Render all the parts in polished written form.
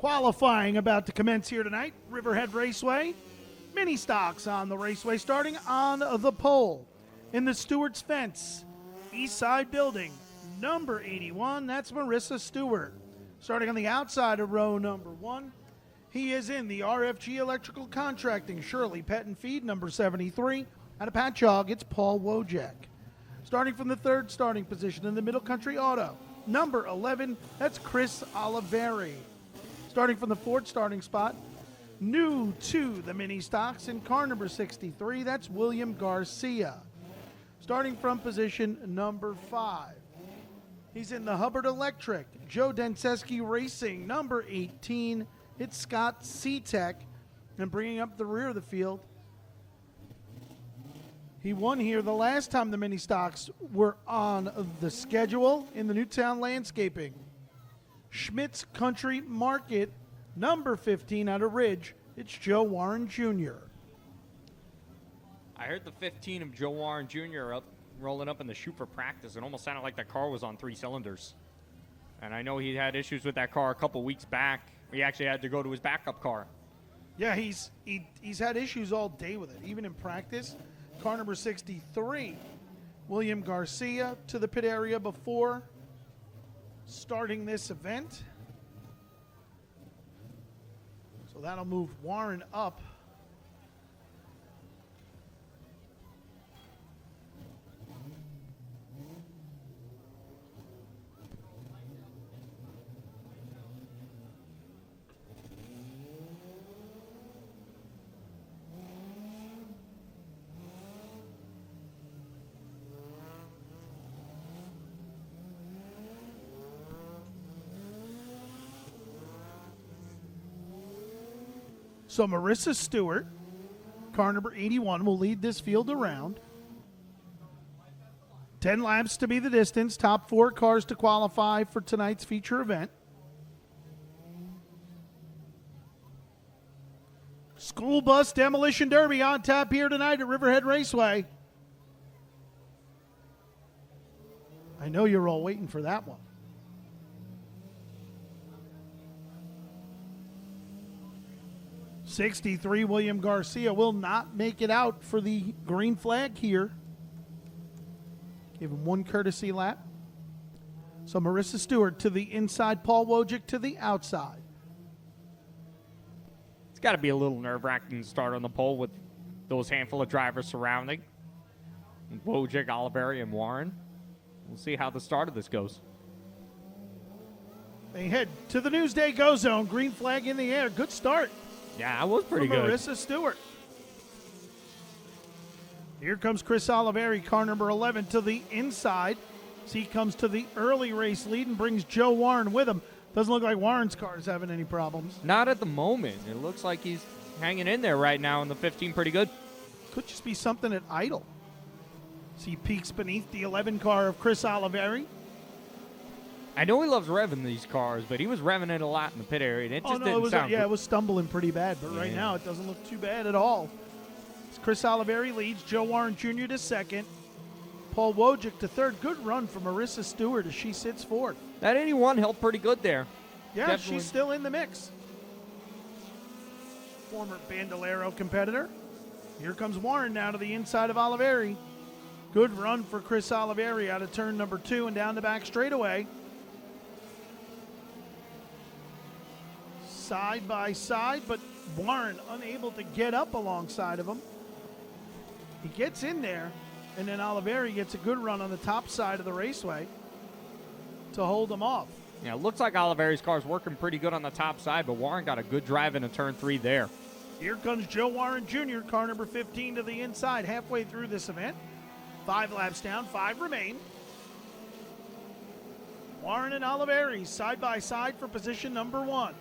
Qualifying about to commence here tonight, Riverhead Raceway. Mini stocks on the raceway starting on the pole. In the Stewart's Fence, East Side Building, number 81, that's Marissa Stewart. Starting on the outside of row number 1, he is in the RFG Electrical Contracting, Shirley Pet and Feed, number 73. Out of Patchogue, it's Paul Wojak. Starting from the third starting position in the Middle Country Auto, number 11, that's Chris Oliveri. Starting from the fourth starting spot, new to the mini stocks in car number 63, that's William Garcia. Starting from position number 5, he's in the Hubbard Electric, Joe Denseski Racing, number 18, it's Scott Seatek. And bringing up the rear of the field, he won here the last time the mini stocks were on the schedule in the Newtown Landscaping. Schmidt's Country Market, number 15 out of Ridge, it's Joe Warren Jr. I heard the 15 of Joe Warren Jr. rolling up in the chute for practice. It almost sounded like that car was on 3 cylinders. And I know he had issues with that car a couple weeks back. He actually had to go to his backup car. Yeah, he's had issues all day with it, even in practice. Car number 63, William Garcia to the pit area before starting this event. So that'll move Warren up. So Marissa Stewart, car number 81, will lead this field around. 10 laps to be the distance. Top 4 cars to qualify for tonight's feature event. School Bus Demolition Derby on tap here tonight at Riverhead Raceway. I know you're all waiting for that one. 63, William Garcia will not make it out for the green flag here. Give him one courtesy lap. So Marissa Stewart to the inside, Paul Wojcik to the outside. It's got to be a little nerve-wracking to start on the pole with those handful of drivers surrounding. Wojcik, Oliveri, and Warren. We'll see how the start of this goes. They head to the Newsday Go Zone. Green flag in the air. Good start. Yeah, that was pretty good. Marissa Stewart. Here comes Chris Oliveri, car number 11, to the inside. So he comes to the early race lead and brings Joe Warren with him. Doesn't look like Warren's car is having any problems. Not at the moment. It looks like he's hanging in there right now in the 15 pretty good. Could just be something at idle. See peeks beneath the 11 car of Chris Oliveri. I know he loves revving these cars, but he was revving it a lot in the pit area, and it just didn't sound good. It was stumbling pretty bad, but right now it doesn't look too bad at all. Chris Oliveri leads, Joe Warren Jr. to second, Paul Wojcik to third. Good run for Marissa Stewart as she sits fourth. That 81 held pretty good there. Yeah, Definitely. She's still in the mix. Former Bandolero competitor. Here comes Warren now to the inside of Oliveri. Good run for Chris Oliveri out of turn number 2 and down the back straightaway. Side by side, but Warren unable to get up alongside of him. He gets in there, and then Oliveri gets a good run on the top side of the raceway to hold him off. Yeah, it looks like Oliveri's car is working pretty good on the top side, but Warren got a good drive into turn 3 there. Here comes Joe Warren Jr., car number 15 to the inside, halfway through this event. 5 laps down, 5 remain. Warren and Oliveri side by side for position number 1.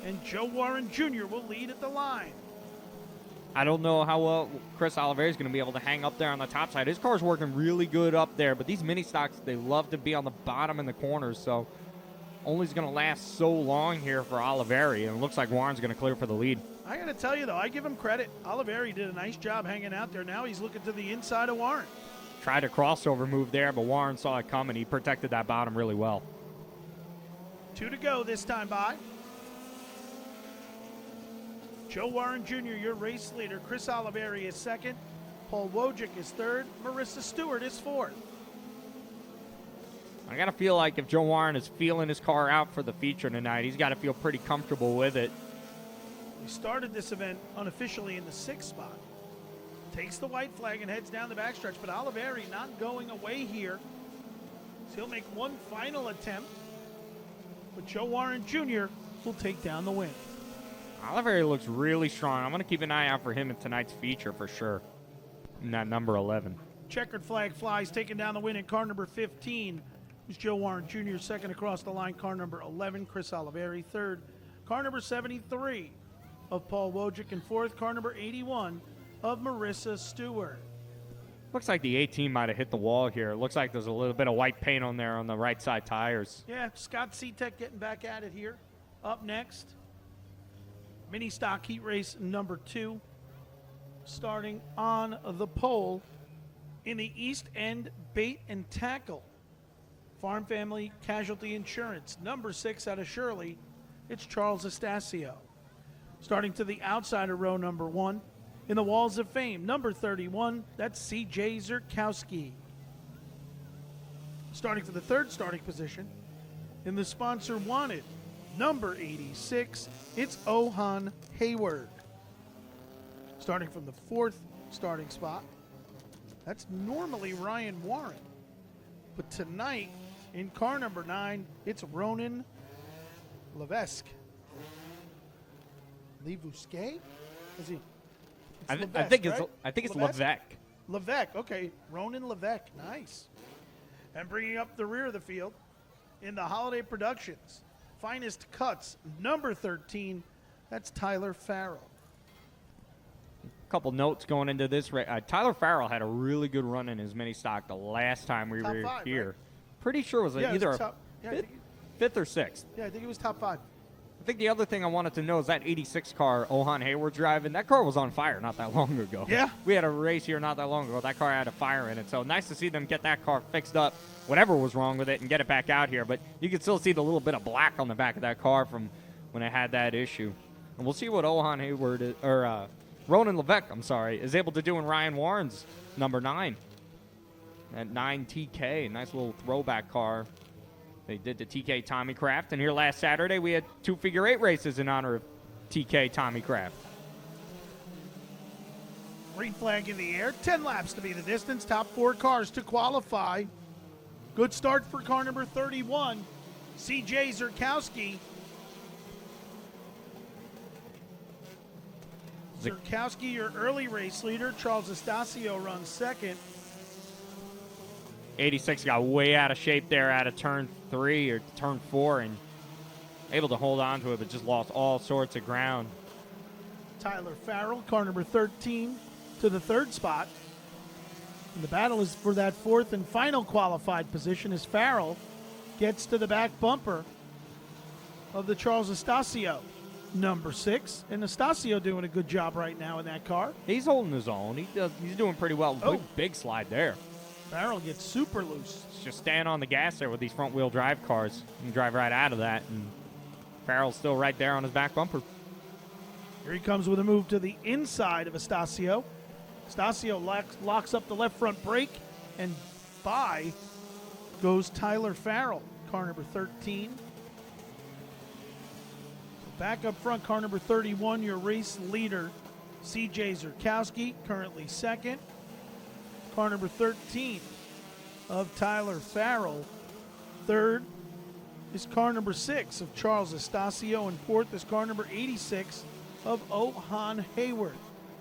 And Joe Warren Jr. will lead at the line. I don't know how well Chris Oliveri is going to be able to hang up there on the top side. His car's working really good up there, but these mini stocks, they love to be on the bottom and the corners, so only is going to last so long here for Oliveri, and it looks like Warren's going to clear for the lead. I got to tell you, though, I give him credit. Oliveri did a nice job hanging out there. Now he's looking to the inside of Warren. Tried a crossover move there, but Warren saw it coming. He protected that bottom really well. 2 to go this time by. Joe Warren Jr., your race leader. Chris Oliveri is second. Paul Wojcik is third. Marissa Stewart is fourth. I got to feel like if Joe Warren is feeling his car out for the feature tonight, he's got to feel pretty comfortable with it. We started this event unofficially in the 6th spot. Takes the white flag and heads down the backstretch, but Oliveri not going away here. So he'll make one final attempt, but Joe Warren Jr. will take down the win. Oliveri looks really strong. I'm going to keep an eye out for him in tonight's feature for sure. In that number 11. Checkered flag flies, taking down the win in car number 15. Who's Joe Warren Jr. Second across the line, car number 11. Chris Oliveri third. Car number 73 of Paul Wojcik, and fourth, car number 81 of Marissa Stewart. Looks like the 18 might have hit the wall here. It looks like there's a little bit of white paint on there on the right side tires. Yeah, Scott Cetek getting back at it here. Up next, mini stock heat race number 2, starting on the pole in the East End Bait and Tackle. Farm Family Casualty Insurance, number 6 out of Shirley. It's Charles Estasio. Starting to the outside of row number 1, in the Walls of Fame, number 31, that's C.J. Zerkowski. Starting for the third starting position, in the Sponsor Wanted, number 86, it's Ohan Hayward. Starting from the fourth starting spot, that's normally Ryan Warren. But tonight, in car number 9, it's Ronan Levesque. Levesque? Is he? I Levesque, think right? it's Levesque? Levesque. Levesque, okay. Ronan Levesque, nice. And bringing up the rear of the field, in the Holiday Productions, Finest Cuts, number 13, that's Tyler Farrell. Couple notes going into this race. Tyler Farrell had a really good run in his mini stock the last time we Top were 5, here. right? Pretty sure it was Yeah, it was either top- yeah, I fifth, think- fifth or sixth. Yeah, I think it was top 5. I think the other thing I wanted to know is that 86 car Ohan Hayward's driving. That car was on fire not that long ago. Yeah. We had a race here not that long ago. That car had a fire in it. So nice to see them get that car fixed up, whatever was wrong with it, and get it back out here. But you can still see the little bit of black on the back of that car from when it had that issue. And we'll see what Ohan Hayward, Ronan Levesque, is able to do in Ryan Warren's number 9. That 9 TK, nice little throwback car. They did the TK Tommy Craft, and here last Saturday we had 2 figure 8 races in honor of TK Tommy Craft. Green flag in the air, 10 laps to be the distance, top 4 cars to qualify. Good start for car number 31, C.J. Zerkowski. Zerkowski, your early race leader. Charles Estasio runs second. 86 got way out of shape there out of turn 3 or turn 4 and able to hold on to it, but just lost all sorts of ground. Tyler Farrell, car number 13, to the third spot. And the battle is for that fourth and final qualified position as Farrell gets to the back bumper of the Charles Estasio, number 6. And Estasio doing a good job right now in that car. He's holding his own. He's doing pretty well. Oh. Big slide there. Farrell gets super loose. Just stand on the gas there with these front-wheel drive cars. You can drive right out of that, and Farrell's still right there on his back bumper. Here he comes with a move to the inside of Estasio. Estasio locks up the left front brake, and by goes Tyler Farrell, car number 13. Back up front, car number 31, your race leader, C.J. Zerkowski, currently second. Car number 13 of Tyler Farrell. Third is car number 6 of Charles Estasio, and fourth is car number 86 of Ohan Hayward.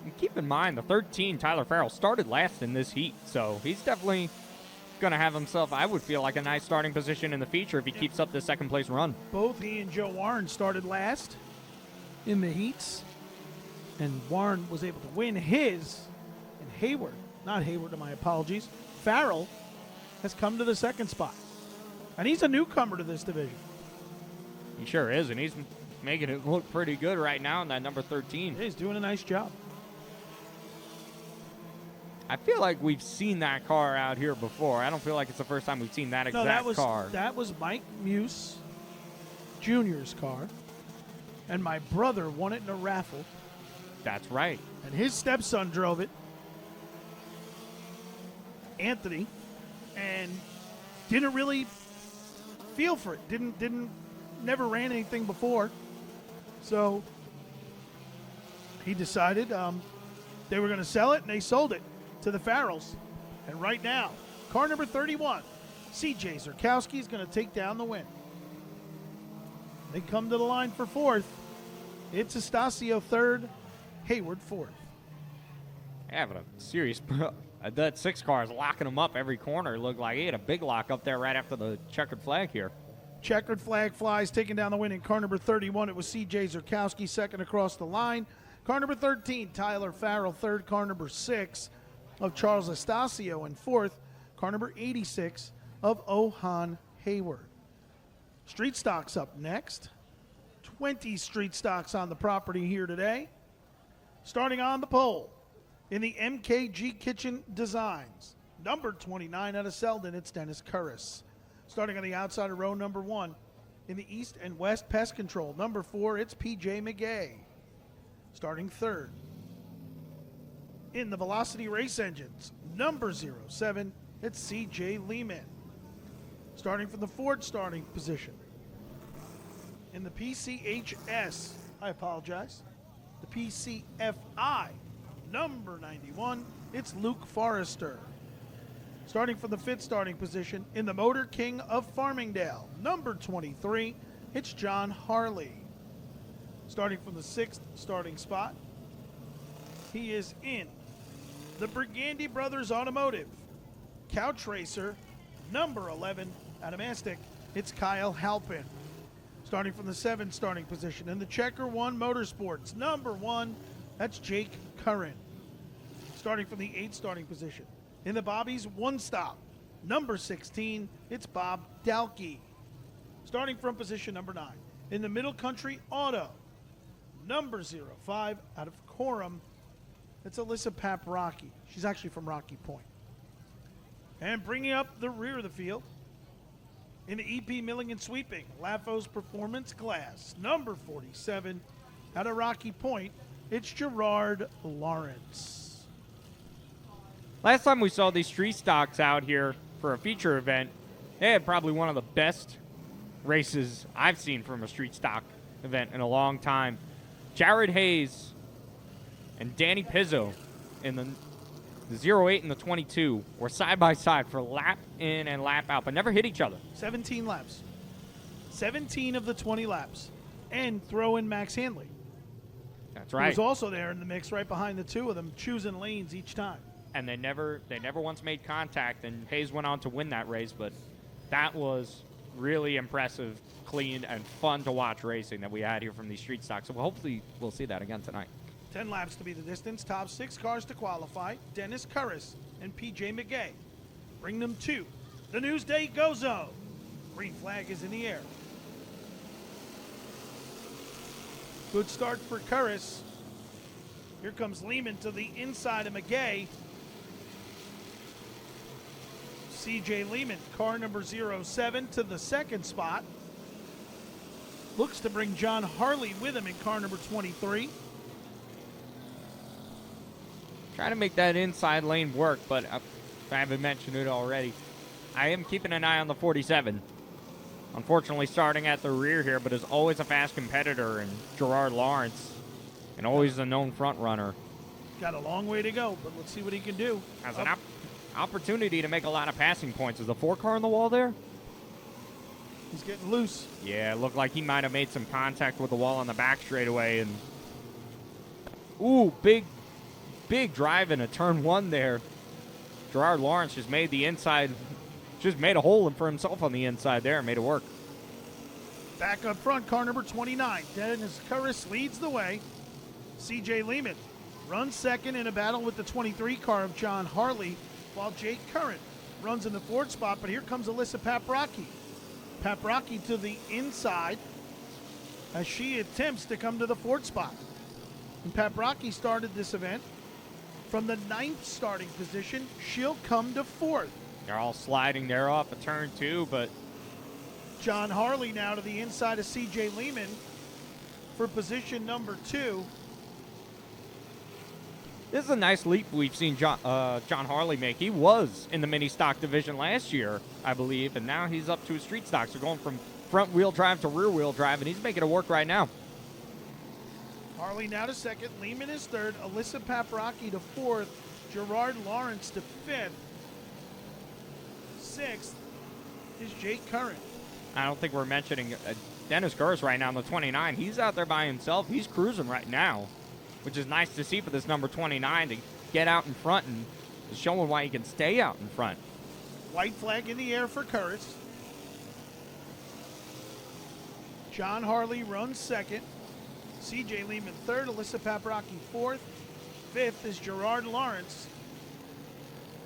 And keep in mind, the 13, Tyler Farrell, started last in this heat, so he's definitely going to have himself, I would feel like, a nice starting position in the feature if he keeps up this second-place run. Both he and Joe Warren started last in the heats, and Warren was able to win his, and Hayward, not Hayward, my apologies, Farrell has come to the second spot. And he's a newcomer to this division. He sure is, and he's making it look pretty good right now in that number 13. He's doing a nice job. I feel like we've seen that car out here before. I don't feel like it's the first time we've seen that exact car. That was Mike Muse Jr.'s car, and my brother won it in a raffle, That's right. and his stepson drove it, Anthony, and didn't really feel for it. Never ran anything before, so he decided they were going to sell it, and they sold it to the Farrells. And right now, car number 31, CJ Zerkowski, is going to take down the win. They come to the line for fourth. It's Estacio third, Hayward fourth. Having a serious. That 6 car is locking him up every corner. It looked like he had a big lock up there right after the checkered flag here. Checkered flag flies, taking down the win in car number 31. It was CJ Zerkowski second across the line. Car number 13, Tyler Farrell third. Car number 6 of Charles Estacio in fourth. Car number 86 of Ohan Hayward. Street stocks up next. 20 street stocks on the property here today. Starting on the pole in the MKG Kitchen Designs. Number 29 out of Selden, it's Dennis Curris. Starting on the outside of row number 1 in the East and West Pest Control. Number 4, it's PJ McGay. Starting third in the Velocity Race Engines. Number 07, it's CJ Lehman. Starting from the Ford starting position. In the PCHS, I apologize, the PCFI, number 91, it's Luke Forrester. Starting from the 5th starting position in the Motor King of Farmingdale, number 23, it's John Harley. Starting from the 6th starting spot, he is in the Brigandy Brothers Automotive, Couch Racer, number 11, out of Mastic, it's Kyle Halpin. Starting from the 7th starting position in the Checker One Motorsports, number 1, that's Jake Curran. Starting from the 8th starting position in the Bobby's One Stop, number 16, it's Bob Dalkey. Starting from position number 9 in the Middle Country Auto, number 05, out of Coram, it's Alyssa Paprocki. She's actually from Rocky Point. And bringing up the rear of the field, in the EP Milling and Sweeping, Lafo's Performance Glass, number 47, out of Rocky Point, it's Gerard Lawrence. Last time we saw these street stocks out here for a feature event, they had probably one of the best races I've seen from a street stock event in a long time. Jared Hayes and Danny Pizzo in the 08 and the 22 were side by side for lap in and lap out, but never hit each other. 17 laps. 17 of the 20 laps. And throw in Max Handley. That's He right. was also there in the mix right behind the two of them, choosing lanes each time. And they never once made contact, and Hayes went on to win that race, but that was really impressive, clean, and fun to watch racing that we had here from these street stocks. So hopefully we'll see that again tonight. 10 laps to be the distance, top 6 cars to qualify. Dennis Curris and PJ McGay bring them to the Newsday Go Zone. Green flag is in the air. Good start for Curris. Here comes Lehman to the inside of McGay. CJ Lehman, car number 07, to the 2nd spot. Looks to bring John Harley with him in car number 23. Trying to make that inside lane work, but if I haven't mentioned it already, I am keeping an eye on the 47. Unfortunately, starting at the rear here, but is always a fast competitor, and Gerard Lawrence, and always a known front runner. Got a long way to go, but let's see what he can do. Has an opportunity to make a lot of passing points. Is the 4 car on the wall there? He's getting loose. Yeah, it looked like he might have made some contact with the wall on the back straightaway, and ooh, big drive in a turn 1 there. Gerard Lawrence just made the inside, just made a hole for himself on the inside there and made it work. Back up front, car number 29. Dennis Curris leads the way. CJ Lehman runs second in a battle with the 23 car of John Harley, while Jake Curran runs in the 4th spot, but here comes Alyssa Paprocki. Paprocki to the inside as she attempts to come to the 4th spot. And Paprocki started this event from the 9th starting position. She'll come to 4th. They're all sliding there off a turn 2, but John Harley now to the inside of C.J. Lehman for position number 2. This is a nice leap we've seen John Harley make. He was in the mini stock division last year, I believe, and now he's up to his street stock. So going from front wheel drive to rear wheel drive, and he's making it work right now. Harley now to second. Lehman is third. Alyssa Paprocki to fourth. Gerard Lawrence to fifth. Sixth is Jake Curran. I don't think we're mentioning Dennis Gurris right now in the 29. He's out there by himself. He's cruising right now, which is nice to see for this number 29 to get out in front and showing why he can stay out in front. White flag in the air for Curtis. John Harley runs second. C.J. Lehman third. Alyssa Paprocki fourth. Fifth is Gerard Lawrence.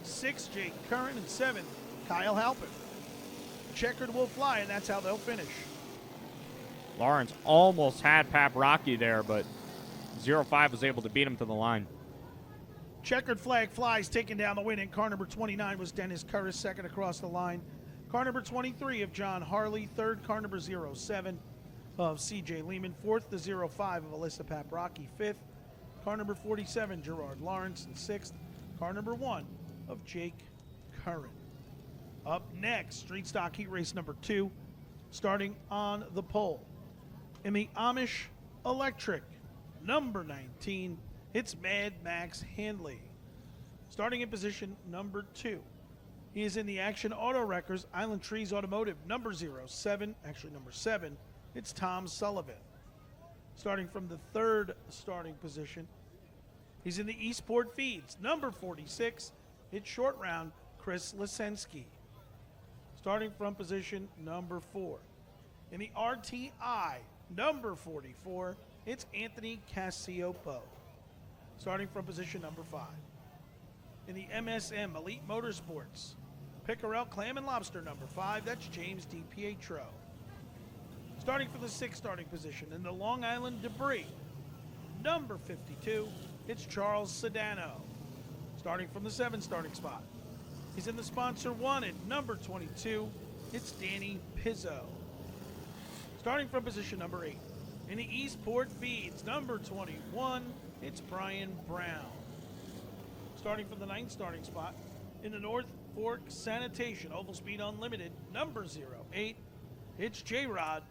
Sixth, Jake Curran. And seventh, Kyle Halpin. Checkered will fly, and that's how they'll finish. Lawrence almost had Paprocki there, but 05 was able to beat him to the line. Checkered flag flies, taking down the win, and car number 29 was Dennis Curtis, second across the line. Car number 23 of John Harley, third, car number 07 of C.J. Lehman, fourth, the 05 of Alyssa Paprocki, fifth, car number 47, Gerard Lawrence, and sixth, car number 1 of Jake Curran. Up next, Street Stock Heat Race number 2, starting on the pole. In the Amish Electric, number 19, it's Mad Max Handley. Starting in position number 2, he is in the Action Auto Wreckers Island Trees Automotive, number 07, actually number 7, it's Tom Sullivan. Starting from the third starting position, he's in the Eastport Feeds, number 46, it's Short Round Chris Lesensky. Starting from position number 4. In the RTI, number 44, it's Anthony Cassiopo. Starting from position number 5. In the MSM Elite Motorsports, Pickerel Clam and Lobster number 5, that's James DiPietro. Starting from the 6th starting position. In the Long Island Debris, number 52, it's Charles Sedano. Starting from the 7th starting spot. He's in the Sponsor 1 at number 22. It's Danny Pizzo. Starting from position number 8. In the Eastport Feeds, number 21, it's Brian Brown. Starting from the 9th starting spot. In the North Fork Sanitation Oval Speed Unlimited, number 08, it's J-Rod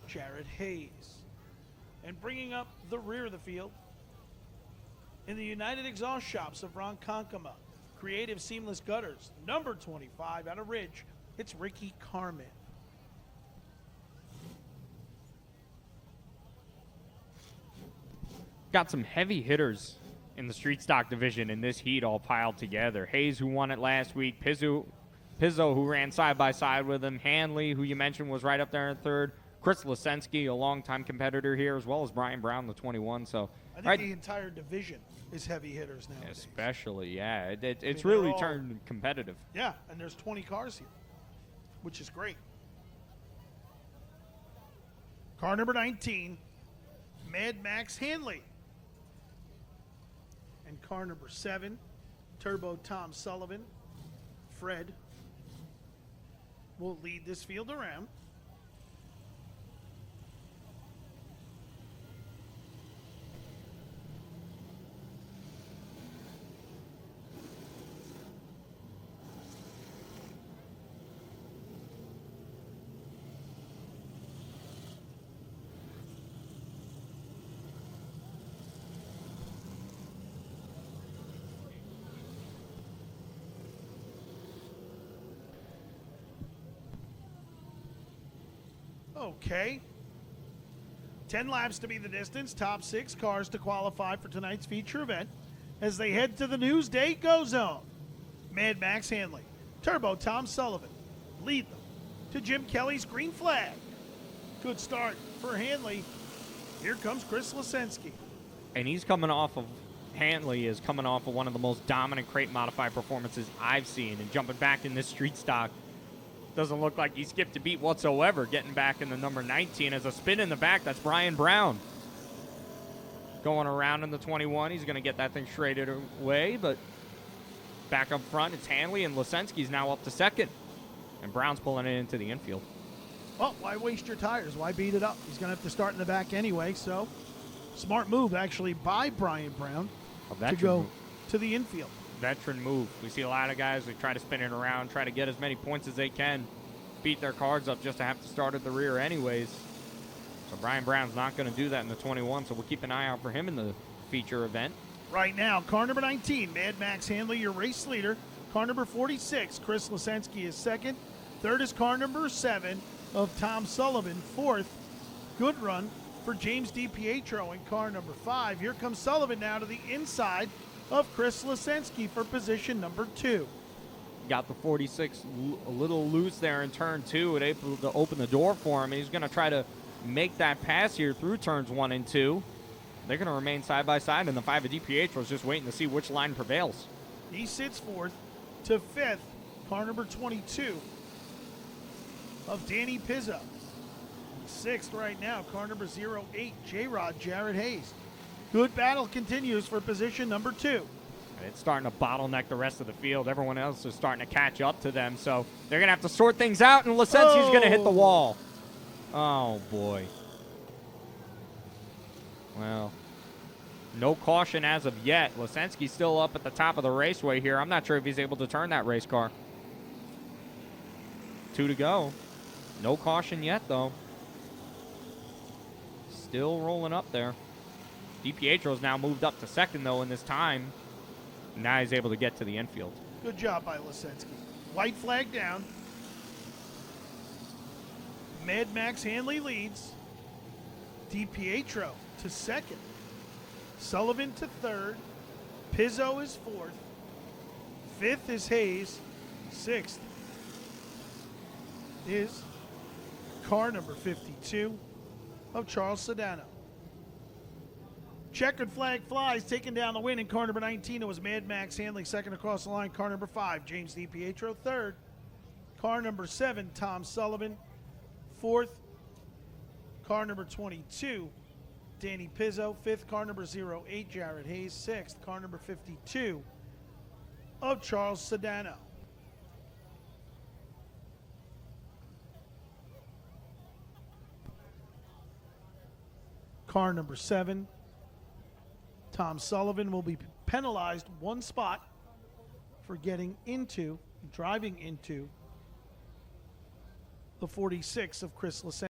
Jared Hayes. And bringing up the rear of the field, in the United Exhaust Shops of Ronkonkoma, Creative Seamless Gutters, number 25 out of Ridge, it's Ricky Carmen. Got some heavy hitters in the street stock division in this heat all piled together. Hayes, who won it last week, Pizzo, who ran side by side with him, Hanley, who you mentioned was right up there in third, Chris Lesensky, a longtime competitor here, as well as Brian Brown, the 21. So I think the entire division is heavy hitters now. Especially, yeah. It's really turned competitive. Yeah, and there's 20 cars here, which is great. Car number 19, Mad Max Handley. And car number 7, Turbo Tom Sullivan. Fred will lead this field around. Okay. 10 laps to be the distance. Top 6 cars to qualify for tonight's feature event as they head to the Newsday Go Zone. Mad Max Handley, Turbo Tom Sullivan lead them to Jim Kelly's green flag. Good start for Handley. Here comes Chris Lesensky. And Handley is coming off of one of the most dominant crate modified performances I've seen. And jumping back in this street stock, doesn't look like he skipped a beat whatsoever, getting back in the number 19 as a spin in the back. That's Brian Brown. Going around in the 21. He's going to get that thing shredded away, but back up front, it's Handley, and Lesensky's now up to second. And Brown's pulling it into the infield. Well, why waste your tires? Why beat it up? He's going to have to start in the back anyway, so smart move actually by Brian Brown A to veteran go move. to the infield. Veteran move. We see a lot of guys who try to spin it around, try to get as many points as they can, beat their cards up just to have to start at the rear anyways. So Brian Brown's not going to do that in the 21, so we'll keep an eye out for him in the feature event. Right now, car number 19, Mad Max Hanley, your race leader. Car number 46, Chris Lesensky is second. Third is car number 7 of Tom Sullivan. Fourth, good run for James DiPietro in car number 5. Here comes Sullivan now to the inside of Chris Lesensky for position number 2. Got the 46 a little loose there in turn 2 and able to open the door for him. He's going to try to make that pass here through turns 1 and 2. They're going to remain side by side, and the 5 of DiPietro is just waiting to see which line prevails. He sits fourth to fifth, car number 22 of Danny Pizzo. Sixth right now, car number 08, J-Rod Jared Hayes. Good battle continues for position number 2. And it's starting to bottleneck the rest of the field. Everyone else is starting to catch up to them, so they're going to have to sort things out, and Lesensky's going to hit the wall. Oh, boy. Well, no caution as of yet. Lesensky's still up at the top of the raceway here. I'm not sure if he's able to turn that race car. 2 to go. No caution yet, though. Still rolling up there. DiPietro's now moved up to second, though, in this time. Now he's able to get to the infield. Good job by Lesensky. White flag down. Mad Max Hanley leads. DiPietro to second. Sullivan to third. Pizzo is fourth. Fifth is Hayes. Sixth is car number 52 of Charles Sedano. Checkered flag flies, taking down the win in car number 19. It was Mad Max Hanley second across the line. Car number 5, James DiPietro third. Car number 7, Tom Sullivan fourth. Car number 22, Danny Pizzo. Fifth, car number 08, Jared Hayes. Sixth, car number 52 of Charles Sedano. Car number 7, Tom Sullivan, will be penalized 1 spot for driving into the 46 of Chris Lesensky.